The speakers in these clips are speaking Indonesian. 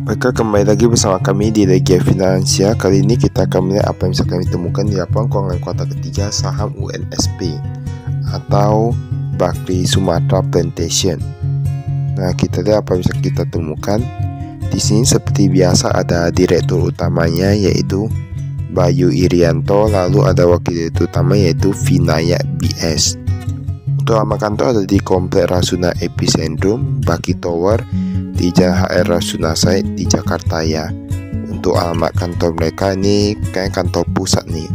Maka kembali lagi bersama kami di Regia Finansial. Kali ini kita akan melihat apa yang bisa kami temukan di laporan keuangan kuartal ketiga saham UNSP atau Barclays Sumatra Plantation. Nah, kita lihat apa yang bisa kita temukan. Di sini seperti biasa ada direktur utamanya yaitu Bayu Irianto, lalu ada wakil direktur utama yaitu Vinayak BS. Untuk alamat kantor ada di Komplek Rasuna Epicentrum, Baki Tower, di Jalan HR Rasuna Said di Jakarta ya. Untuk alamat kantor mereka ini kayak kantor pusat nih.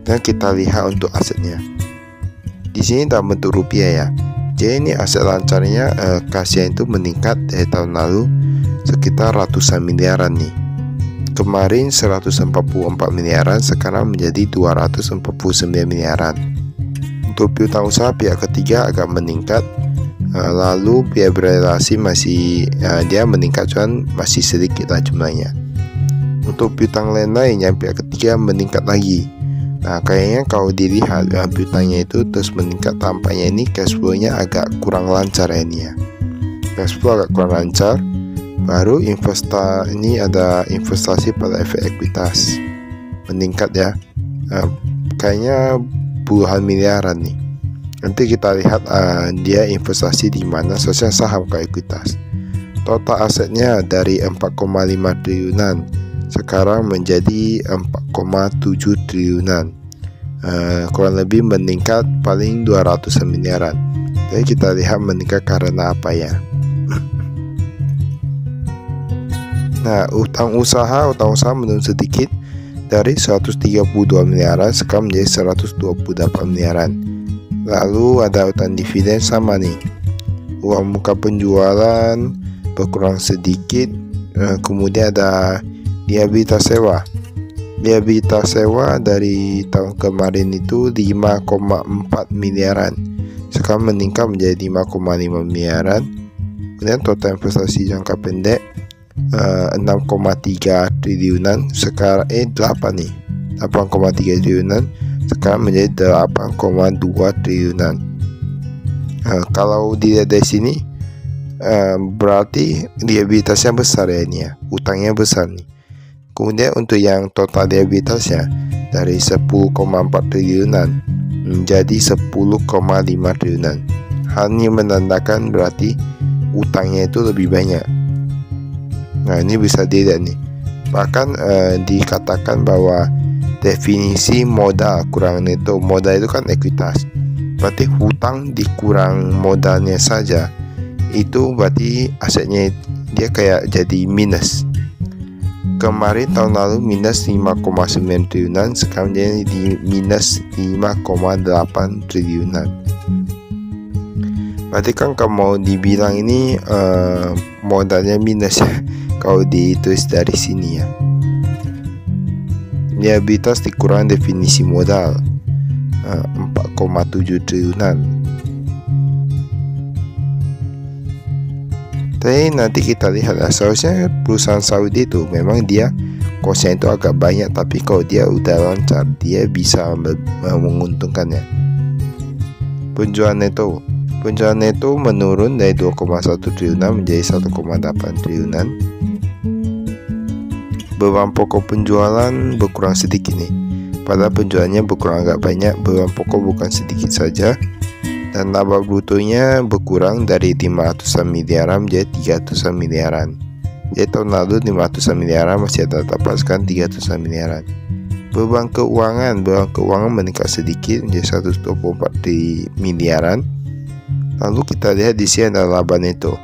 Dan kita lihat untuk asetnya. Di sini dalam bentuk rupiah ya. Jadi ini aset lancarnya kasnya itu meningkat dari tahun lalu sekitar ratusan miliaran nih. Kemarin 144 miliaran, sekarang menjadi 249 miliaran. Untuk piutang usaha pihak ketiga agak meningkat. Lalu biaya berelasi masih dia meningkat, cuman masih sedikit lah jumlahnya. Untuk piutang lain yang pihak ketiga meningkat lagi. Nah, kayaknya kalau dilihat piutangnya itu terus meningkat, tampaknya ini cash flow-nya agak kurang lancar ini ya. Cash flow agak kurang lancar. Baru ini ada investasi pada efek ekuitas meningkat ya. Kayaknya puluhan miliaran nih. Nanti kita lihat dia investasi di mana, sosial saham ke ekuitas. Total asetnya dari 4,5 triliunan sekarang menjadi 4,7 triliunan. Kurang lebih meningkat paling 200 miliaran. Jadi kita lihat meningkat karena apa ya. Nah, utang usaha menurun sedikit dari 132 miliaran sekarang menjadi 128 miliaran. Lalu ada utang dividen sama nih. Uang muka penjualan berkurang sedikit. Kemudian ada liabilitas sewa. Liabilitas sewa dari tahun kemarin itu 5,4 miliaran. Sekarang meningkat menjadi 5,5 miliaran. Kemudian total investasi jangka pendek 6,3 triliunan sekarang 8,3 triliunan sekarang menjadi 8,2 triliunan. Kalau dilihat dari sini berarti liabilitasnya besar ya ini ya, utangnya besar nih. Kemudian untuk yang total liabilitasnya dari 10,4 triliunan menjadi 10,5 triliunan. Hal ini menandakan berarti utangnya itu lebih banyak. Nah, ini bisa dilihat nih. Bahkan dikatakan bahwa definisi modal kurang neto, modal itu kan ekuitas. Berarti hutang dikurang modalnya saja, itu berarti asetnya dia kayak jadi minus. Kemarin tahun lalu minus 5,9 triliunan, sekarang jadi di minus 5,8 triliunan. Berarti kan kalau mau dibilang ini modalnya minus ya, kalau ditulis dari sini ya. Liabilitas dikurang definisi modal 4,7 triliunan. Tapi nanti kita lihat lah, seharusnya perusahaan Saudi itu memang dia kosnya itu agak banyak, tapi kalau dia udah lancar dia bisa menguntungkannya. Penjualan neto menurun dari 2,1 triliunan menjadi 1,8 triliunan. Beban pokok penjualan berkurang sedikit nih. Padahal penjualannya berkurang agak banyak, beban pokok bukan sedikit saja. Dan laba brutonya berkurang dari 500 miliaran menjadi 300 miliaran. Jadi tahun lalu 500 miliaran masih ada, tapi sekarang 300 miliaran. Beban keuangan meningkat sedikit menjadi 124 miliaran. Lalu kita lihat di sini ada laba neto.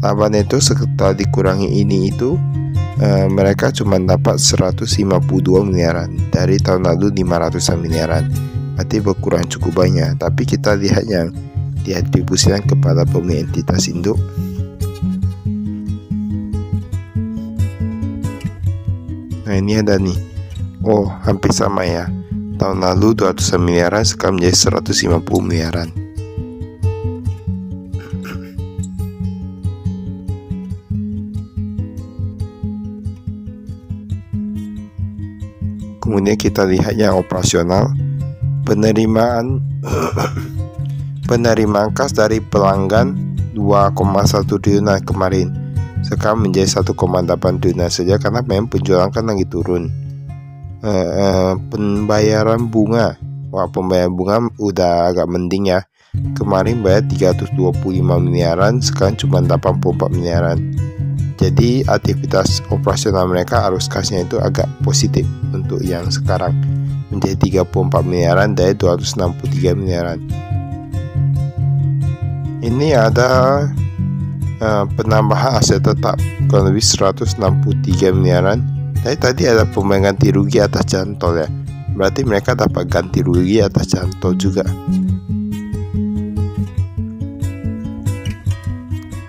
Laba neto setelah dikurangi ini itu mereka cuma dapat 152 miliaran dari tahun lalu 500 miliaran. Berarti berkurang cukup banyak. Tapi kita lihat yang diatribusikan kepada pemilik entitas induk. Nah, ini ada nih. Oh, hampir sama ya. Tahun lalu 200 miliaran, sekarang menjadi 150 miliaran. Kemudian kita lihat yang operasional. Penerimaan kas dari pelanggan 2 2,1 triliunan kemarin, sekarang menjadi 1,8 triliunan saja karena memang penjualan kan lagi turun. Pembayaran bunga, pembayaran bunga udah agak mending ya. Kemarin bayar 325 miliaran, sekarang cuma 84 miliaran. Jadi aktivitas operasional mereka arus kasnya itu agak positif untuk yang sekarang, menjadi 34 miliaran dari 263 miliaran. Ini ada penambahan aset tetap kurang lebih 163 miliaran. Jadi tadi ada pembayaran ganti rugi atas jalan tol ya. Berarti mereka dapat ganti rugi atas jalan tol juga.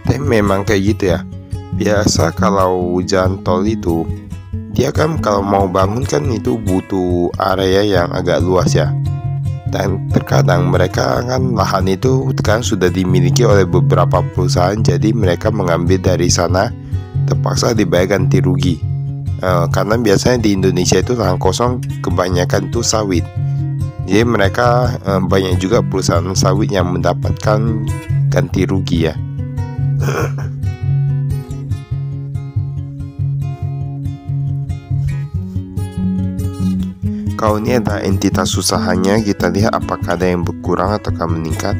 Tapi memang kayak gitu ya. Biasa kalau jalan tol itu dia kan kalau mau bangun kan itu butuh area yang agak luas ya. Dan terkadang mereka kan lahan itu kan sudah dimiliki oleh beberapa perusahaan, jadi mereka mengambil dari sana, terpaksa dibayar ganti rugi. Karena biasanya di Indonesia itu lahan kosong kebanyakan itu sawit. Jadi mereka banyak juga perusahaan sawit yang mendapatkan ganti rugi ya. Kalau ini ada entitas usahanya, kita lihat apakah ada yang berkurang ataukah meningkat.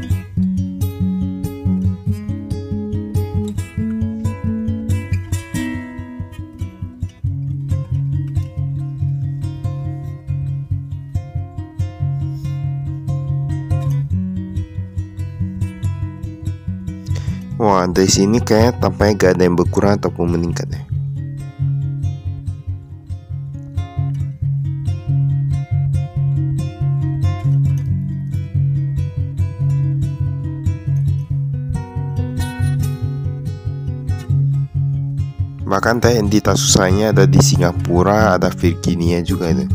Wah, dari sini kayak tampaknya gak ada yang berkurang ataupun meningkat ya. Bahkan tadi entitas usahanya ada di Singapura, ada Virginia juga itu.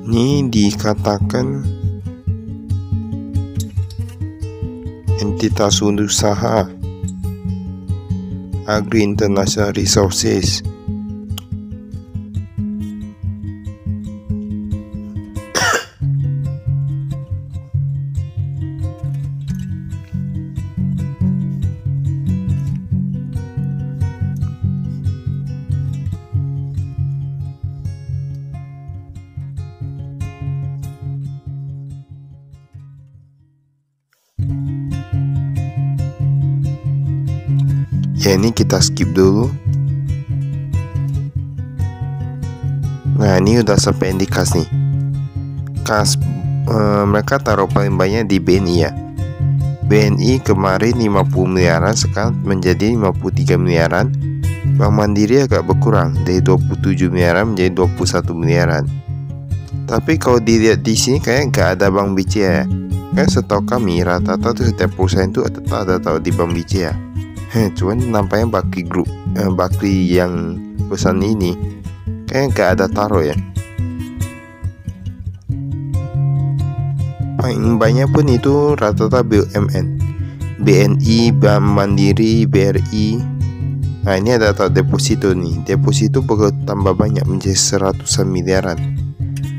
Ini dikatakan entitas usaha Agri International Resources. Ya, ini kita skip dulu. Nah, ini udah sampai indikas nih. Mereka taruh paling banyak di BNI ya. BNI kemarin 50 miliaran, sekarang menjadi 53 miliaran. Bank Mandiri agak berkurang dari 27 miliaran menjadi 21 miliaran. Tapi kalau dilihat di sini kayak nggak ada Bank BCA ya. Kayak setahu kami rata-rata tuh setiap perusahaan itu tetap ada tahu di Bank BCA. Cuman nampaknya Bakri yang pesan ini kayak nggak ada taruh ya. Paling banyak pun itu rata-rata BUMN, BNI, Bank Mandiri, BRI. Nah, ini ada taruh deposito nih. Deposito bertambah banyak menjadi 100-an miliaran,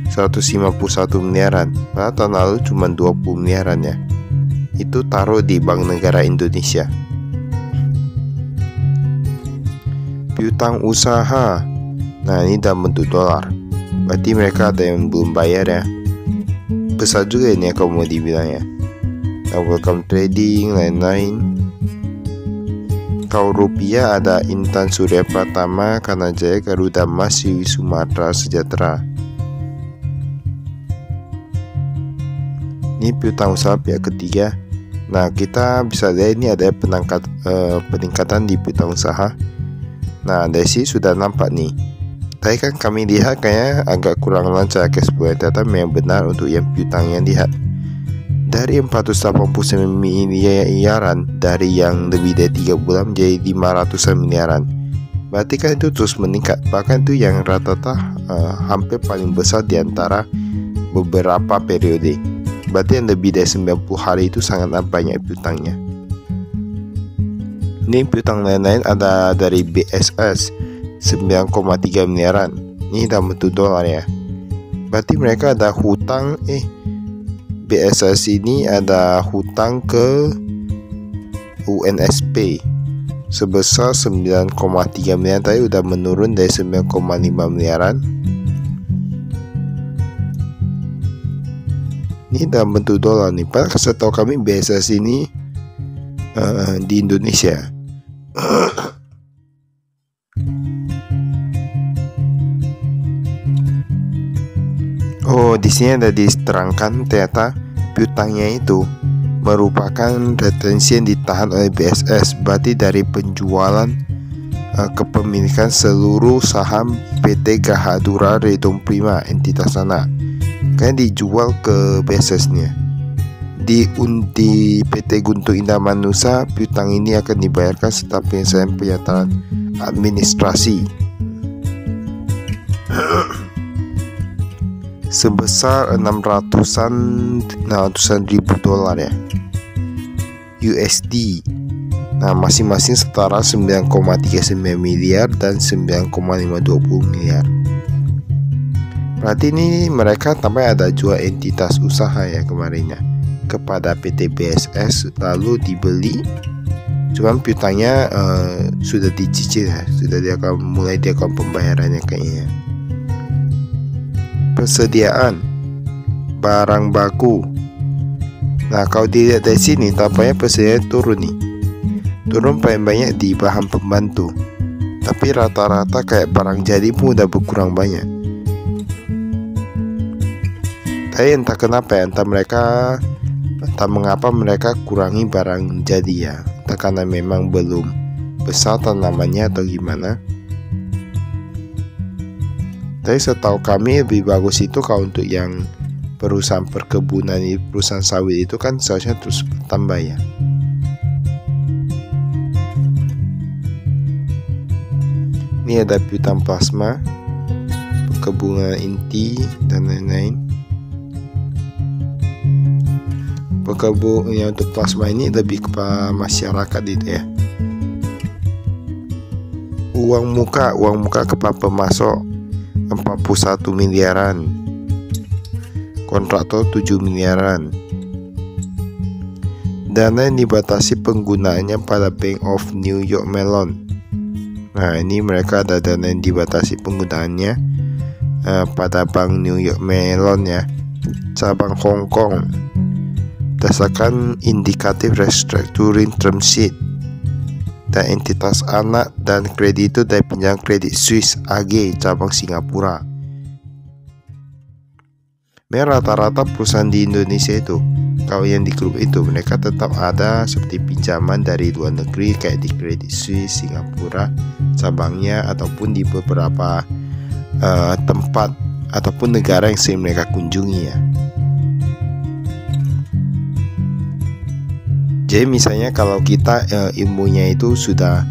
151 miliaran. Padahal tahun lalu cuma 20 miliaran ya. Itu taruh di Bank Negara Indonesia. Piutang usaha, nah ini dalam bentuk dolar, berarti mereka ada yang belum bayar ya. Besar juga ini ya kalau mau dibilang ya. Welcome trading, lain-lain. Kalau rupiah ada Intan Surya Pratama, Kanajaya, Garuda Mas, Sumatera Sejahtera. Ini piutang usaha pihak ketiga. Nah, kita bisa lihat ini ada peningkatan di piutang usaha. Nah, dari sini sudah nampak nih. Tadi kan kami lihat kayaknya agak kurang lancar cash flow, ternyata memang benar untuk yang piutang yang lihat. Dari 489 miliaran dari yang lebih dari 3 bulan menjadi 500 miliaran. Berarti kan itu terus meningkat. Bahkan itu yang rata-rata hampir paling besar di antara beberapa periode. Berarti yang lebih dari 90 hari itu sangat banyak piutangnya. Ini piutang lain-lain ada dari BSS 9,3 miliaran. Ini dalam bentuk dolar ya. Berarti mereka ada hutang BSS ini ada hutang ke UNSP sebesar 9,3 miliar. Tadi udah menurun dari 9,5 miliaran. Ini dalam bentuk dolar nih. Padahal setahu kami BSS ini di Indonesia. Oh, di sini ada diterangkan ternyata piutangnya itu merupakan retensi yang ditahan oleh BSS. Berarti dari penjualan kepemilikan seluruh saham PT Gahadura Redom Prima entitas anak, kan dijual ke BSS-nya. Di PT Guntur Indah Manusa, piutang ini akan dibayarkan setelah penyelesaian penyataan administrasi sebesar 600-an ribu dolar ya, USD. Nah, masing-masing setara 9,39 miliar dan 9,520 miliar. Berarti ini mereka sampai ada jual entitas usaha ya kemarinnya kepada PT BSS, lalu dibeli. Cuman piutangnya sudah dicicil ya, sudah mulai pembayarannya kayaknya. Persediaan barang baku. Nah, kalau dilihat dari sini tampaknya persediaan turun nih. Turun paling banyak di bahan pembantu. Tapi rata-rata kayak barang jadi pun udah berkurang banyak. Tapi entah kenapa ya, entah mengapa mereka kurangi barang jadi ya. Entah karena memang belum besar tanamannya atau gimana. Tapi setahu kami lebih bagus itu kalau untuk yang perusahaan perkebunan, perusahaan sawit itu kan seharusnya terus bertambah ya. Ini ada piutang plasma, perkebunan inti dan lain-lain. Perkebunan untuk plasma ini lebih kepada masyarakat itu ya. Uang muka kepada pemasok 41 miliaran, kontraktor 7 miliaran. Dana yang dibatasi penggunaannya pada Bank of New York Mellon. Nah, ini mereka ada dana yang dibatasi penggunaannya pada Bank New York Mellon ya, cabang Hong Kong, berdasarkan indikatif restructuring term sheet dan entitas anak dan kreditur dari pinjam kredit Swiss AG cabang Singapura. Memang rata-rata perusahaan di Indonesia itu, kalau yang di grup itu, mereka tetap ada seperti pinjaman dari luar negeri kayak di Credit Suisse Singapura cabangnya, ataupun di beberapa tempat ataupun negara yang sering mereka kunjungi ya. Jadi misalnya kalau kita ilmunya itu sudah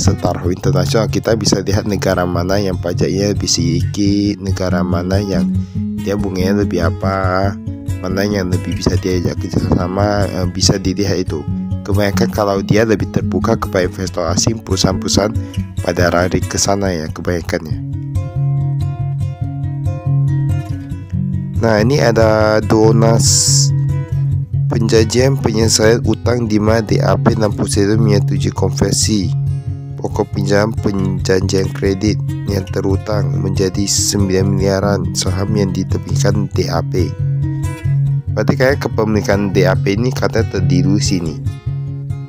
setaraf internasional, kita bisa lihat negara mana yang pajaknya lebih sedikit, negara mana yang dia bunganya lebih apa, mana yang lebih bisa diajak kerjasama, bisa dilihat itu. Kebanyakan kalau dia lebih terbuka kepada investor asing, perusahaan-perusahaan pada lari ke sana ya kebanyakannya. Nah, ini ada donas penjajian penyelesaian utang di mana DAP dan prosedur menyetujui konversi pokok pinjaman penjanjian kredit yang terutang menjadi 9 miliaran saham yang diterbitkan DAP. Berarti kayak kepemilikan DAP ini katanya terdilu sini.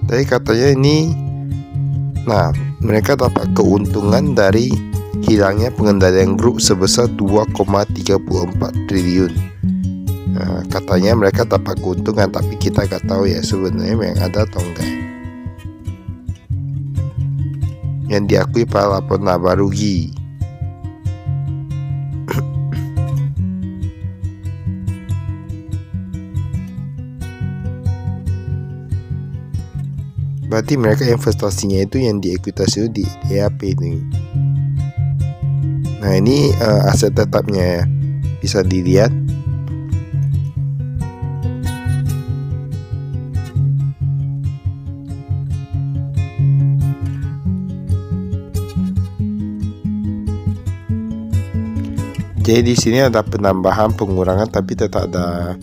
Tapi katanya ini, nah mereka dapat keuntungan dari hilangnya pengendalian grup sebesar 2,34 triliun. Nah, katanya mereka dapat keuntungan, tapi kita gak tahu ya sebenarnya yang ada atau enggak. Yang diakui para lapor laba rugi. Berarti mereka investasinya itu yang diekuitasi itu di DAP ini. Nah, ini aset tetapnya ya, bisa dilihat. Jadi di sini ada penambahan, pengurangan, tapi tetap ada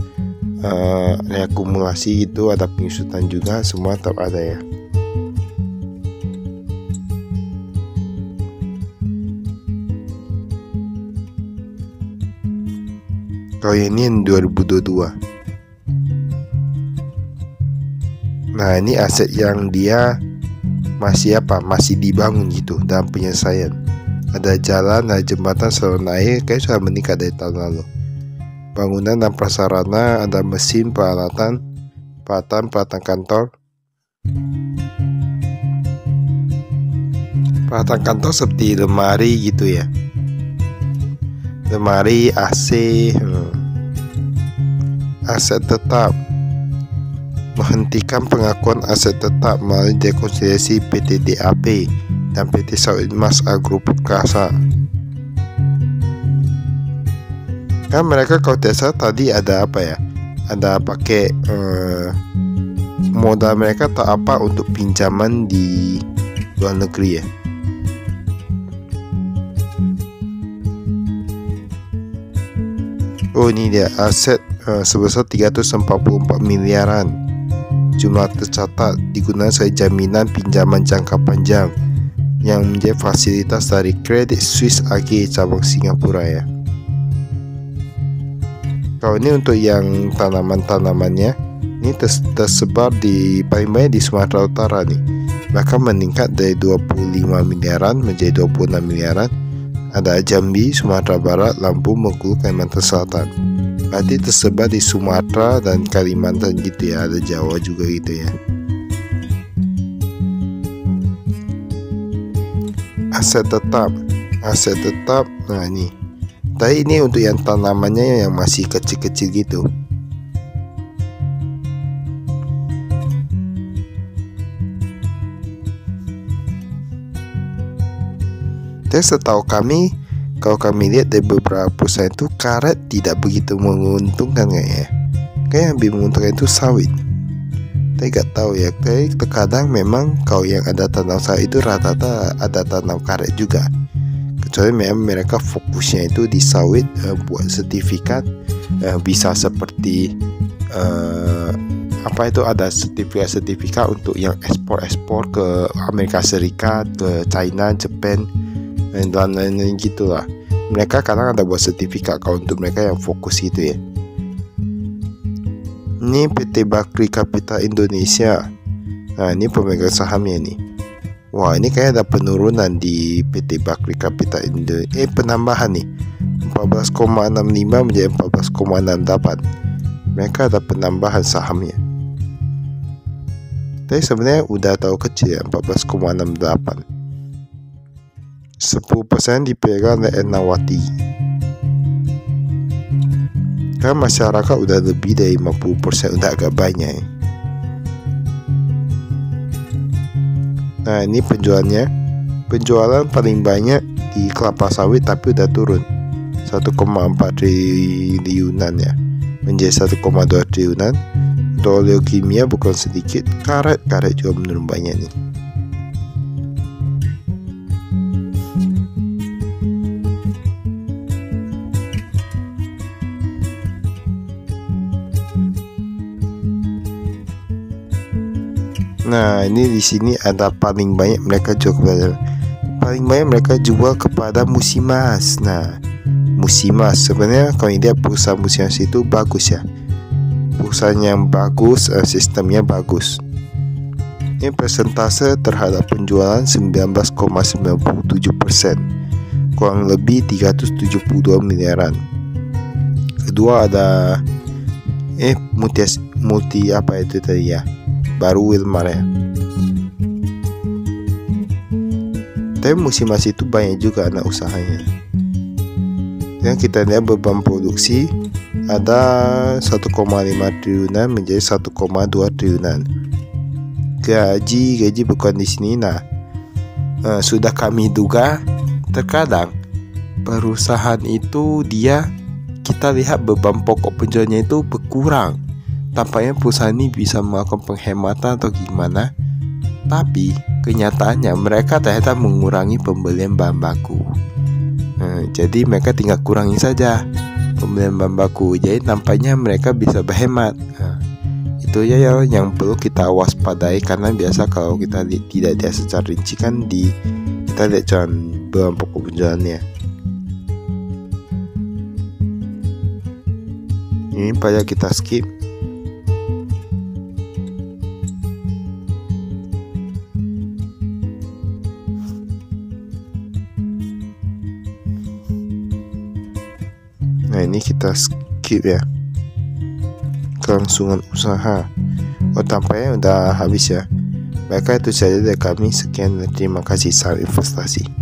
reakumulasi gitu, ada penyusutan juga, semua tetap ada ya. Kalau ini yang 2022. Nah, ini aset yang dia masih dibangun gitu dalam penyelesaian. Ada jalan, ada jembatan, saluran air, kayak sudah meningkat dari tahun lalu. Bangunan dan prasarana, ada mesin, peralatan kantor. Peralatan kantor seperti lemari gitu ya. Lemari, AC. Aset tetap. Menghentikan pengakuan aset tetap melalui dekonsiliasi PT DAP dan PT Sawit Mas Agro Perkasa. Kan mereka kalau tidak salah tadi ada apa ya? Ada pakai modal mereka atau apa untuk pinjaman di luar negeri ya. Oh, ini dia aset sebesar 344 miliaran. Jumlah tercatat digunakan sebagai jaminan pinjaman jangka panjang yang menjadi fasilitas dari Credit Suisse AG cabang Singapura ya. Kalau ini untuk yang tanaman-tanamannya, ini tersebar di paling banyak di Sumatera Utara nih. Bahkan meningkat dari 25 miliaran menjadi 26 miliaran. Ada Jambi, Sumatera Barat, Lampung, Bengkulu, Kalimantan Selatan. Berarti tersebar di Sumatera dan Kalimantan gitu ya, ada Jawa juga gitu ya. Aset tetap. Nah ini. Tapi ini untuk yang tanamannya yang masih kecil-kecil gitu. Dan setahu kami, kalau kami lihat dari beberapa perusahaan itu, karet tidak begitu menguntungkan kayaknya. Kayak yang lebih menguntungkan itu sawit. Tapi gak tahu ya. Tapi terkadang memang kalau yang ada tanam sawit itu rata-rata ada tanam karet juga. Kecuali memang mereka fokusnya itu di sawit, buat sertifikat, bisa seperti ada sertifikat untuk yang ekspor ke Amerika Serikat, ke China, Jepang, dan lain-lain gitulah. Mereka kadang ada buat sertifikat kalau untuk mereka yang fokus gitu ya. Ini PT Bakri Capital Indonesia. Nah, ini pemegang sahamnya nih. Wah, ini kayak ada penurunan di PT Bakri Capital Indonesia. Penambahan nih, 14,65 menjadi 14,68. Mereka ada penambahan sahamnya. Tapi sebenarnya udah tahu kecil ya, 14,68. 10% dipegang oleh Ernawati. Kan masyarakat udah lebih dari 50%, udah agak banyak ya. Nah, ini penjualannya. Penjualan paling banyak di kelapa sawit tapi udah turun 1,4 triliunan ya, menjadi 1,2 triliunan. Untuk oleokimia bukan sedikit, karet juga menurun banyak nih. Nah, ini di sini ada paling banyak mereka jual kepada Musimas. Nah, Musimas sebenarnya kalau dia perusahaan Musimas itu bagus ya. Perusahaan yang bagus, sistemnya bagus. Ini persentase terhadap penjualan 19,97%, kurang lebih 372 miliaran. Kedua ada multi apa itu tadi ya, baru Wilmar ya. Tapi Musimas itu banyak juga anak usahanya. Yang kita lihat beban produksi ada 1,5 triliunan menjadi 1,2 triliunan. Gaji bukan di sini. Nah, sudah kami duga terkadang perusahaan itu kita lihat beban pokok penjualnya itu berkurang. Tampaknya perusahaan ini bisa melakukan penghematan atau gimana, tapi kenyataannya mereka ternyata mengurangi pembelian bahan baku. Jadi mereka tinggal kurangi saja pembelian bahan baku. Jadi nampaknya mereka bisa berhemat. Itu ya yang perlu kita waspadai, karena biasa kalau kita tidak lihat secara rinci kan kita lihat cuma bahan pokok penjualannya. Ini payah kita skip. Nah, ini kita skip ya. Kelangsungan usaha. Oh, tampaknya udah habis ya. Baiklah, itu saja dari kami. Sekian dan terima kasih. Salam investasi.